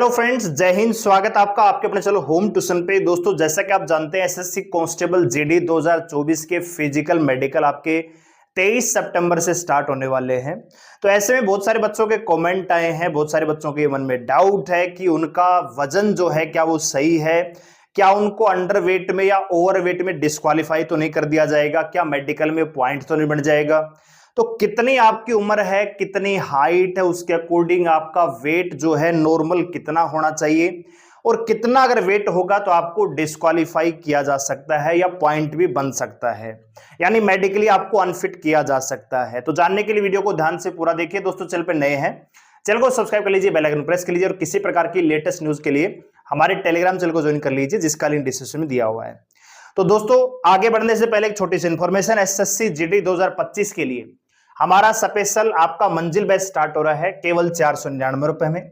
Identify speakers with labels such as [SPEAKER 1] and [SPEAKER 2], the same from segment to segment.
[SPEAKER 1] Hello friends, जय हिंद। स्वागत आपका आपके अपने चलो होम ट्यूशन पे। दोस्तों, जैसा कि आप जानते हैं एसएससी कांस्टेबल जीडी 2024 के फिजिकल मेडिकल आपके 23 सितंबर से स्टार्ट होने वाले हैं। तो ऐसे में बहुत सारे बच्चों के कमेंट आए हैं, बहुत सारे बच्चों के मन में डाउट है कि उनका वजन जो है क्या वो सही है, क्या उनको अंडर वेट में या ओवर वेट में डिस्क्वालीफाई तो नहीं कर दिया जाएगा, क्या मेडिकल में पॉइंट तो नहीं बन जाएगा। तो कितनी आपकी उम्र है, कितनी हाइट है, उसके अकॉर्डिंग आपका वेट जो है नॉर्मल कितना होना चाहिए, और कितना अगर वेट होगा तो आपको डिस्क्वालीफाई किया जा सकता है या पॉइंट भी बन सकता है, यानी मेडिकली आपको अनफिट किया जा सकता है। तो जानने के लिए वीडियो को ध्यान से पूरा देखिए। दोस्तों, चैनल पे नए हैं, चैनल को सब्सक्राइब कर लीजिए, बेल आइकन प्रेस कर लीजिए, और किसी प्रकार की लेटेस्ट न्यूज के लिए हमारे टेलीग्राम चैनल को ज्वाइन कर लीजिए, जिसका लिंक डिस्क्रिप्शन में दिया हुआ है। तो दोस्तों, आगे बढ़ने से पहले एक छोटी सी इंफॉर्मेशन, एसएससी जीडी 2025 के लिए हमारा स्पेशल आपका मंजिल बैच स्टार्ट हो रहा है केवल 499 रुपए में।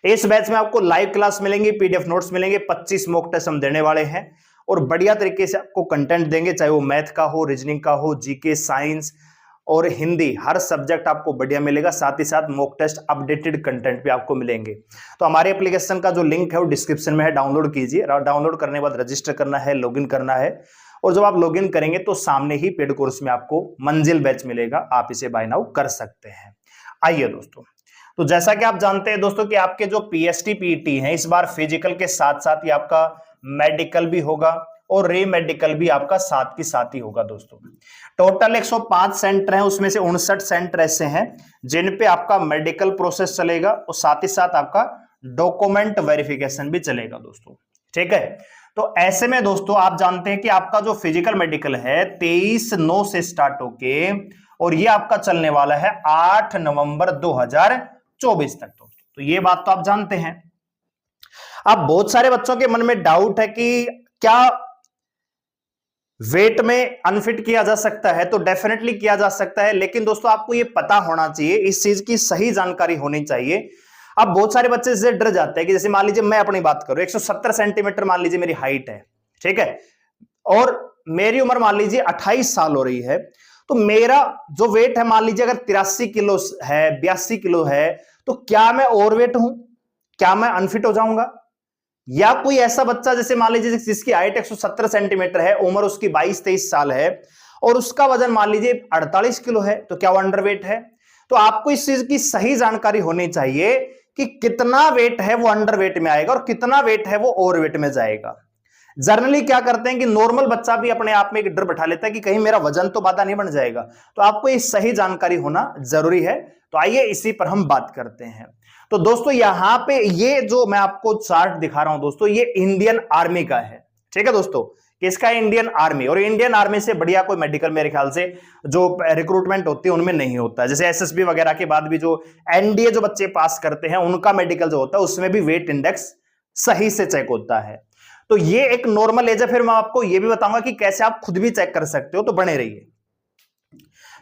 [SPEAKER 1] इस बैच में आपको लाइव क्लास मिलेंगी, पीडीएफ नोट्स मिलेंगे, 25 मॉक टेस्ट हम देने वाले हैं और बढ़िया तरीके से आपको कंटेंट देंगे, चाहे वो मैथ का हो, रीजनिंग का हो, जीके, साइंस और हिंदी, हर सब्जेक्ट आपको बढ़िया मिलेगा। साथ ही साथ मॉक टेस्ट अपडेटेड कंटेंट भी आपको मिलेंगे। तो हमारे एप्लीकेशन का जो लिंक है वो डिस्क्रिप्शन में है, डाउनलोड कीजिए। डाउनलोड करने के बाद रजिस्टर करना है, लॉगिन करना है, और जब आप लॉगिन करेंगे तो सामने ही पेड कोर्स में आपको मंजिल बैच मिलेगा, आप इसे बाय नाउ कर सकते हैं। आइए दोस्तों, तो जैसा कि आप जानते हैं दोस्तों कि आपके जो पीएसटी पीटी हैं, इस बार फिजिकल के साथ साथ ही आपका मेडिकल भी होगा और रे मेडिकल भी आपका साथ के साथ ही होगा। दोस्तों, टोटल 105 सेंटर हैं, उसमें से 59 सेंटर ऐसे हैं जिन पे आपका मेडिकल प्रोसेस चलेगा और साथ ही साथ आपका डॉक्यूमेंट वेरिफिकेशन भी चलेगा। दोस्तों, ठीक है। तो ऐसे में दोस्तों आप जानते हैं कि आपका जो फिजिकल मेडिकल है 23/9 से स्टार्ट होके और ये आपका चलने वाला है 8 नवंबर 2024 तक। दोस्तों, तो ये बात तो आप जानते हैं। अब बहुत सारे बच्चों के मन में डाउट है कि क्या वेट में अनफिट किया जा सकता है। तो डेफिनेटली किया जा सकता है, लेकिन दोस्तों आपको ये पता होना चाहिए, इस चीज की सही जानकारी होनी चाहिए। अब बहुत सारे बच्चे इससे डर जाते हैं कि जैसे मान लीजिए मैं अपनी बात करूं, 170 सेंटीमीटर मान लीजिए मेरी हाइट है, ठीक है, और मेरी उम्र मान लीजिए 28 साल हो रही है, तो मेरा जो वेट है मान लीजिए अगर 83 किलो है, 82 किलो है, तो क्या मैं ओवरवेट हूं, क्या मैं अनफिट हो जाऊंगा। या कोई ऐसा बच्चा जैसे मान लीजिए जिसकी हाइट 170 सेंटीमीटर है, उम्र उसकी 22-23 साल है और उसका वजन मान लीजिए 48 किलो है, तो क्या वो अंडरवेट है। तो आपको इस चीज की सही जानकारी होनी चाहिए कि कितना वेट है वो अंडरवेट में आएगा और कितना वेट है वो ओवरवेट में जाएगा। जनरली क्या करते हैं कि नॉर्मल बच्चा भी अपने आप में एक डर बैठा लेता है कि कहीं मेरा वजन तो बाधा नहीं बन जाएगा। तो आपको ये सही जानकारी होना जरूरी है। तो आइए इसी पर हम बात करते हैं। तो दोस्तों, यहां पे ये जो मैं आपको चार्ट दिखा रहा हूं दोस्तों, ये इंडियन आर्मी का है, ठीक है दोस्तों। किसका? Indian army. और इंडियन आर्मी से बढ़िया कोई मेडिकल मेरे ख्याल से जो रिक्रूटमेंट होती है उनमें नहीं होता है। जैसे एसएसबी वगैरह के बाद भी जो एनडीए जो बच्चे पास करते हैं उनका मेडिकल जो होता है उसमें भी वेट इंडेक्स सही से चेक होता है। तो ये एक नॉर्मल एज है। फिर मैं आपको ये भी बताऊंगा कि कैसे आप खुद भी चेक कर सकते हो, तो बने रहिए।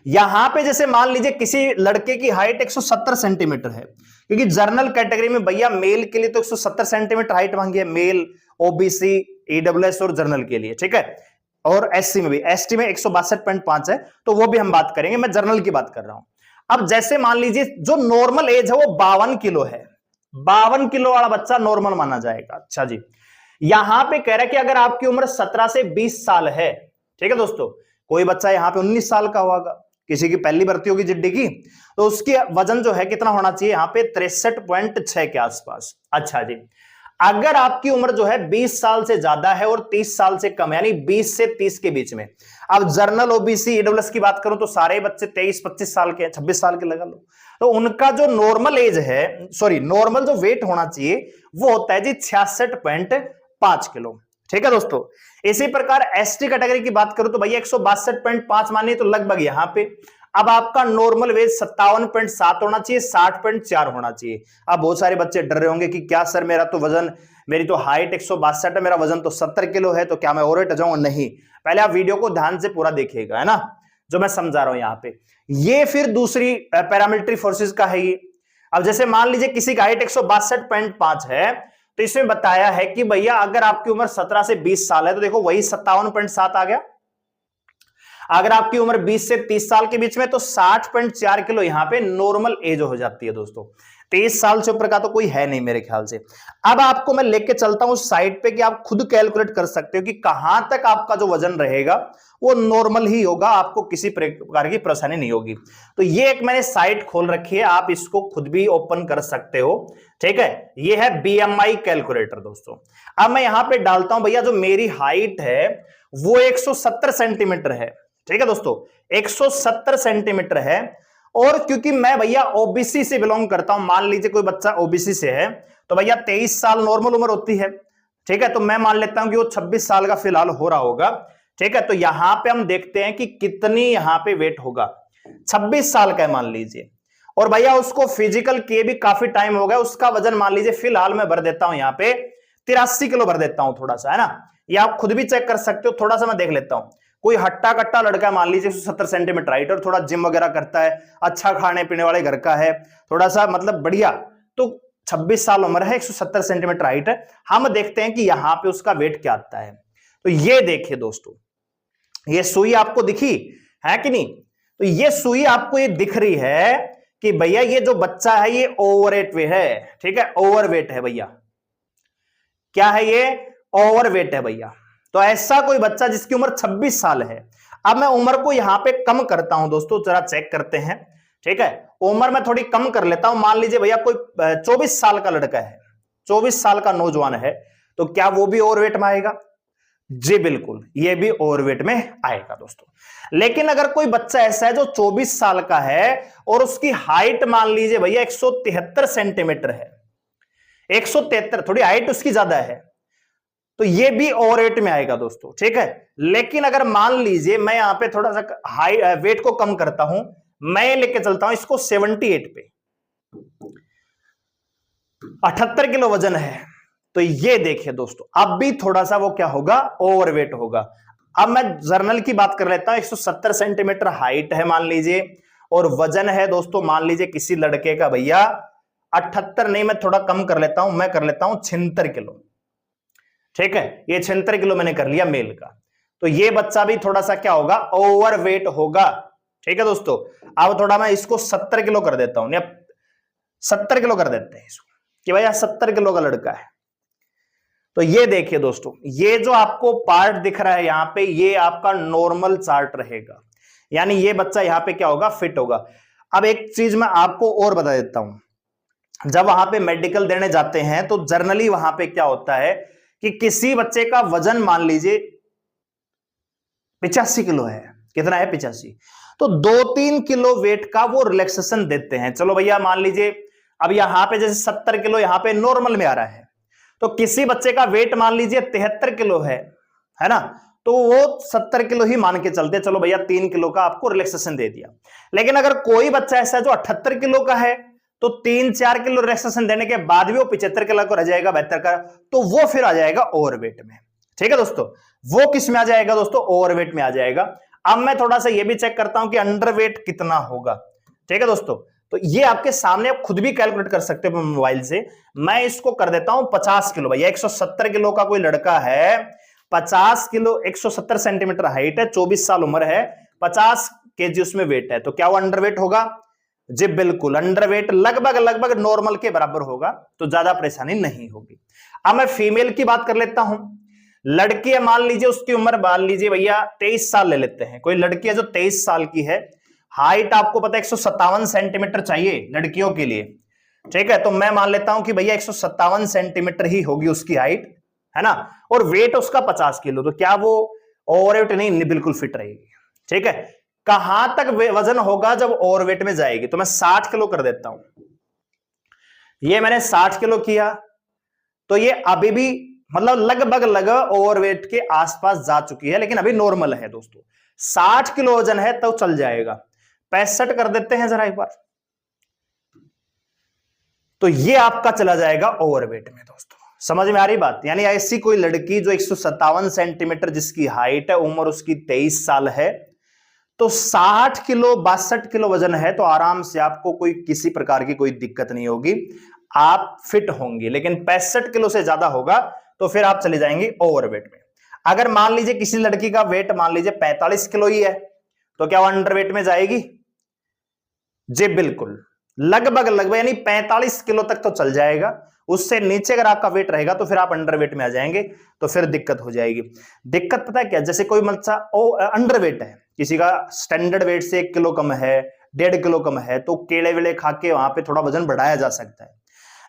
[SPEAKER 1] यहां पे जैसे मान लीजिए किसी लड़के की हाइट 170 सेंटीमीटर है, क्योंकि जर्नल कैटेगरी में भैया मेल के लिए तो 170 सेंटीमीटर हाइट मांगी है, मेल, ओबीसी, ईडब्ल्यूएस और जर्नल के लिए, ठीक है। और एससी में भी, एसटी में 162.5 है, तो वो भी हम बात करेंगे, मैं जर्नल की बात कर रहा हूं। अब जैसे मान लीजिए जो नॉर्मल एज है वो 52 किलो है, 52 किलो वाला बच्चा नॉर्मल माना जाएगा। अच्छा जी, यहां पे कह रहा है कि अगर आपकी उम्र 17 से 20 साल है, ठीक है दोस्तों, कोई बच्चा यहां पे 19 साल का होगा, किसी की पहली भर्ती होगी जिड्डी की, तो उसकी वजन जो है कितना होना चाहिए यहां पे 63.6 के आसपास। अच्छा जी, अगर आपकी उम्र जो है 20 साल से ज्यादा है और 30 साल से कम, यानी 20 से 30 के बीच में, अब जर्नल, ओबीसी, ईडब्ल्यूएस की बात करूं तो सारे बच्चे 23-25 साल के, 26 साल के लगा लो, तो उनका जो नॉर्मल एज है, सॉरी नॉर्मल जो वेट होना चाहिए वो होता है जी 66.5 किलो, ठीक है दोस्तों। इसी प्रकार एसटी कैटेगरी की बात करूं तो भैया 162.5 मानिए, तो लगभग यहां पे अब आपका नॉर्मल वेज 57.7 होना चाहिए, 60.4 होना चाहिए। अब बहुत सारे बच्चे डर रहे होंगे कि क्या सर मेरा तो वजन, मेरी तो हाइट 162 है, मेरा वजन तो 70 किलो है, तो क्या मैं ओवरवेट हो जाऊंगा? नहीं, पहले आप वीडियो को ध्यान से पूरा देखिएगा, है ना, जो मैं समझा रहा हूं यहां पे। ये फिर दूसरी पैरामिलिट्री फोर्सेस का है ये। अब जैसे मान लीजिए किसी का हाइट 162.5 है, तो इसमें बताया है कि भैया अगर आपकी उम्र 17 से 20 साल है, तो देखो वही 57.7 आ गया। अगर आपकी उम्र 20 से 30 साल के बीच में, तो 60.4 किलो यहां पे नॉर्मल एज हो जाती है दोस्तों। 23 साल से ऊपर का तो कोई है नहीं मेरे ख्याल से। अब आपको मैं लेके चलता हूं साइड पे कि आप खुद कैलकुलेट कर सकते हो कि कहां तक आपका जो वजन रहेगा वो नॉर्मल ही होगा, आपको किसी प्रकार की परेशानी नहीं होगी। तो ये एक मैंने साइट खोल रखी है, आप इसको खुद भी ओपन कर सकते हो, ठीक है। ये है BMI कैलकुलेटर दोस्तों। अब मैं यहां पे डालता हूं भैया जो मेरी हाइट है वो 170 सेंटीमीटर है, ठीक है दोस्तों, 170 सेंटीमीटर है। और क्योंकि मैं भैया ओबीसी से बिलोंग करता हूं, मान लीजिए कोई बच्चा ओबीसी से है तो भैया 23 साल नॉर्मल उम्र होती है, ठीक है। तो मैं मान लेता हूं कि वो 26 साल का फिलहाल हो रहा होगा, ठीक है। तो यहां पे हम देखते हैं कि कितनी यहां पे वेट होगा, 26 साल का है मान लीजिए, और भैया उसको फिजिकल किए भी काफी टाइम हो गया, उसका वजन मान लीजिए फिलहाल मैं भर देता हूं यहां पे 83 किलो भर देता हूं, थोड़ा सा है ना, ये आप खुद भी चेक कर सकते हो। थोड़ा सा मैं देख लेता हूं, कोई हट्टा कट्टा लड़का मान लीजिए 170 सेंटीमीटर हाइट और थोड़ा जिम वगैरह करता है, अच्छा खाने पीने वाले घर का है, थोड़ा सा मतलब बढ़िया, तो 26 साल उम्र है, 170 सेंटीमीटर हाइट है। हम देखते हैं कि यहां पे उसका वेट क्या आता है। तो ये देखिए दोस्तों, ये सुई आपको दिखी है कि नहीं? तो ये सुई आपको ये दिख रही है कि भैया ये जो बच्चा है ये ओवरवेट है, ठीक है, ओवरवेट है भैया। क्या है ये? ओवरवेट है भैया। तो ऐसा कोई बच्चा जिसकी उम्र 26 साल है, अब मैं उम्र को यहां पे कम करता हूं दोस्तों, जरा चेक करते हैं, ठीक है। उम्र में थोड़ी कम कर लेता हूं, मान लीजिए भैया कोई 24 साल का लड़का है, 24 साल का नौजवान है, तो क्या वो भी ओवरवेट में आएगा? जी बिल्कुल, ये भी ओवरवेट में आएगा दोस्तों। लेकिन अगर कोई बच्चा ऐसा है जो 24 साल का है और उसकी हाइट मान लीजिए भैया 173 सेंटीमीटर है, 173, थोड़ी हाइट उसकी ज्यादा है, तो ये भी ओवरवेट में आएगा दोस्तों, ठीक है। लेकिन अगर मान लीजिए मैं यहां पे थोड़ा सा हाई वेट को कम करता हूं, मैं लेके चलता हूं इसको 78 पे, 78 किलो वजन है, तो ये देखिए दोस्तों अब भी थोड़ा सा वो क्या होगा, ओवरवेट होगा। अब मैं जर्नल की बात कर लेता हूं, 170 सेंटीमीटर हाइट है मान लीजिए, और वजन है दोस्तों मान लीजिए किसी लड़के का भैया 78 नहीं, मैं थोड़ा कम कर लेता हूं, मैं कर लेता हूं 76 किलो, ठीक है। ये 76 किलो मैंने कर लिया मेल का, तो ये बच्चा भी थोड़ा सा क्या होगा, ओवरवेट होगा, ठीक है दोस्तों। अब थोड़ा मैं इसको 70 किलो कर देता हूं, या 70 किलो कर देते हैं इसको कि भैया 70 किलो का लड़का है। तो ये देखिए दोस्तों, ये जो आपको पार्ट दिख रहा है यहां पे, ये आपका नॉर्मल चार्ट रहेगा, यानी ये बच्चा यहां पे क्या होगा, फिट होगा। अब एक चीज मैं आपको और बता देता हूं, जब वहां पे मेडिकल देने जाते हैं तो जर्नली वहां पे क्या होता है कि किसी बच्चे का वजन मान लीजिए 85 किलो है, कितना है 85, तो 2-3 किलो वेट का वो रिलैक्सेशन देते हैं। चलो भैया मान लीजिए अब यहां पे जैसे 70 किलो यहां पे नॉर्मल में आ रहा है, तो किसी बच्चे का वेट मान लीजिए 73 किलो है ना, तो वो 70 किलो ही मान के चलते, चलो भैया 3 किलो का आपको रिलैक्सेशन दे दिया। लेकिन अगर कोई बच्चा ऐसा है जो 78 किलो का है, तो 3-4 किलो रिलैक्सेशन देने के बाद भी वो 75 किलो को रह जाएगा, 72 का, तो वो फिर आ जाएगा ओवरवेट में, ठीक है दोस्तों। वो किस में आ जाएगा दोस्तों, ओवरवेट में आ जाएगा। अब मैं थोड़ा सा ये भी चेक करता हूं कि अंडरवेट कितना होगा, ठीक है दोस्तों। तो ये आपके सामने आप खुद भी कैलकुलेट कर सकते हो मोबाइल से। मैं इसको कर देता हूं 50 किलो, भैया 170 किलो का कोई लड़का है, 50 किलो, 170 सेंटीमीटर हाइट है, 24 साल उम्र है, 50 केजी उसमें वेट है, तो क्या वो अंडरवेट होगा? जी बिल्कुल, अंडरवेट लगभग लगभग नॉर्मल के बराबर होगा, तो ज्यादा परेशानी नहीं होगी। अब मैं फीमेल की बात कर लेता हूं, लड़की है मान लीजिए, उसकी उम्र मान लीजिए भैया 23 साल ले लेते हैं, कोई लड़की है जो 23 साल की है, हाइट आपको पता है 157 सेंटीमीटर चाहिए लड़कियों के लिए, ठीक है। तो मैं मान लेता हूं कि भैया 157 सेंटीमीटर ही होगी उसकी हाइट, है ना, और वेट उसका 50 किलो, तो क्या वो ओवरवेट नहीं, बिल्कुल फिट रहेगी, ठीक है। कहां तक वजन होगा जब ओवरवेट में जाएगी, तो मैं 60 किलो कर देता हूं, ये मैंने 60 किलो किया, तो ये अभी भी मतलब लगभग ओवरवेट के आसपास जा चुकी है, लेकिन अभी नॉर्मल है दोस्तों। 60 किलो वजन है तो चल जाएगा। 65 कर देते हैं जरा एक बार, तो ये आपका चला जाएगा ओवरवेट में दोस्तों। समझ में आ रही बात? यानी ऐसी कोई लड़की जो 157 सेंटीमीटर जिसकी हाइट है, उम्र उसकी 23 साल है, तो 60 किलो 62 किलो वजन है, तो आराम से आपको कोई किसी प्रकार की कोई दिक्कत नहीं होगी, आप फिट होंगे। लेकिन 65 किलो से ज्यादा होगा तो फिर आप चले जाएंगे ओवरवेट में। अगर मान लीजिए किसी लड़की का वेट मान लीजिए 45 किलो ही है, तो क्या वो अंडरवेट में जाएगी? जी बिल्कुल, लगभग लगभग यानी 45 किलो तक तो चल जाएगा। उससे नीचे अगर आपका वेट रहेगा तो फिर आप अंडर वेट में आ जाएंगे, तो फिर दिक्कत हो जाएगी। दिक्कत पता है क्या, जैसे कोई बच्चा अंडर वेट है, किसी का स्टैंडर्ड वेट से 1 किलो कम है, 1.5 किलो कम है, तो केले वेले खा के वहां पे थोड़ा वजन बढ़ाया जा सकता है।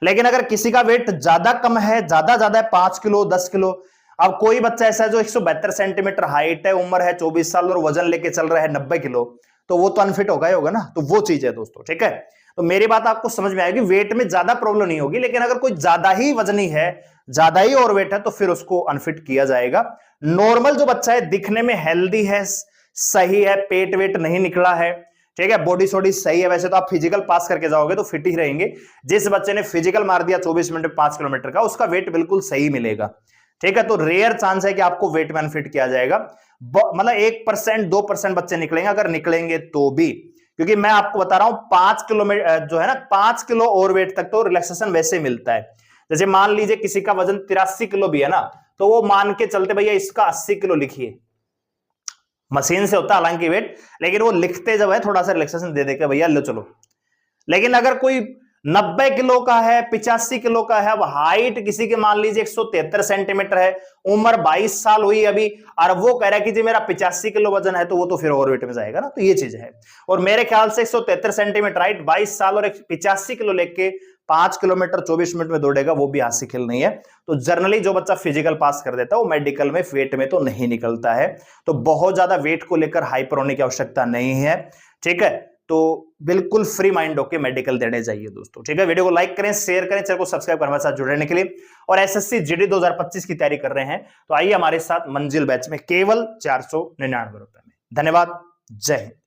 [SPEAKER 1] लेकिन अगर किसी का वेट ज्यादा कम है, ज्यादा है 5 किलो 10 किलो, अब कोई बच्चा ऐसा है जो 172 सेंटीमीटर हाइट है, उम्र है 24 साल और वजन लेके चल रहा है 90 किलो, तो वो तो अनफिट होगा ही होगा ना। तो वो चीज है दोस्तों, ठीक है। तो मेरी बात आपको समझ में आएगी, वेट में ज्यादा प्रॉब्लम नहीं होगी, लेकिन अगर कोई ज्यादा ही वजनी है, ज्यादा ही और वेट है, तो फिर उसको अनफिट किया जाएगा। नॉर्मल जो बच्चा है, दिखने में हेल्दी है, सही है, पेट वेट नहीं निकला है, ठीक है, बॉडी सोडी सही है, वैसे तो आप फिजिकल पास करके जाओगे तो फिट ही रहेंगे। जिस बच्चे ने फिजिकल मार दिया 24 मिनट में 5 किलोमीटर का, उसका वेट बिल्कुल सही मिलेगा, ठीक है। तो रेयर चांस है कि आपको वेट में अनफिट किया जाएगा, मतलब 1% 2% बच्चे निकलेंगे, अगर निकलेंगे तो भी, क्योंकि मैं आपको बता रहा हूं 5 किलोमीटर जो है ना, 5 किलो और वेट तक तो रिलैक्सेशन वैसे मिलता है। जैसे मान लीजिए किसी का वजन 83 किलो भी है ना, तो वो मान के चलते भैया इसका 80 किलो लिखिए, मशीन से होता है हालांकि वेट, लेकिन वो लिखते जब है थोड़ा सा रिलैक्सेशन दे देकर भैया लो चलो। लेकिन अगर कोई 90 किलो का है, 85 किलो का है, अब हाइट किसी के मान लीजिए 173 सेंटीमीटर है, उम्र 22 साल हुई अभी, और वो कह रहा है कि जी मेरा 85 किलो वजन है, तो वो तो फिर ओवरवेट में जाएगा ना। तो ये चीज है। और मेरे ख्याल से 173 सेंटीमीटर हाइट, 22 साल और 85 किलो लेके 5 किलोमीटर 24 मिनट में दौड़ेगा, वो भी हाथ से खेल नहीं है। तो जनरली जो बच्चा फिजिकल पास कर देता है वो मेडिकल में वेट में तो नहीं निकलता है। तो बहुत ज्यादा वेट को लेकर हाइपर होने की आवश्यकता नहीं है, ठीक है। तो बिल्कुल फ्री माइंड होकर मेडिकल देने चाहिए दोस्तों, ठीक है। वीडियो को लाइक करें, शेयर करें, चैनल को सब्सक्राइब कर हमारे साथ जुड़ने के लिए। और एसएससी जीडी 2025 की तैयारी कर रहे हैं तो आइए हमारे साथ मंजिल बैच में केवल 499 रुपए में। धन्यवाद, जय हिंद।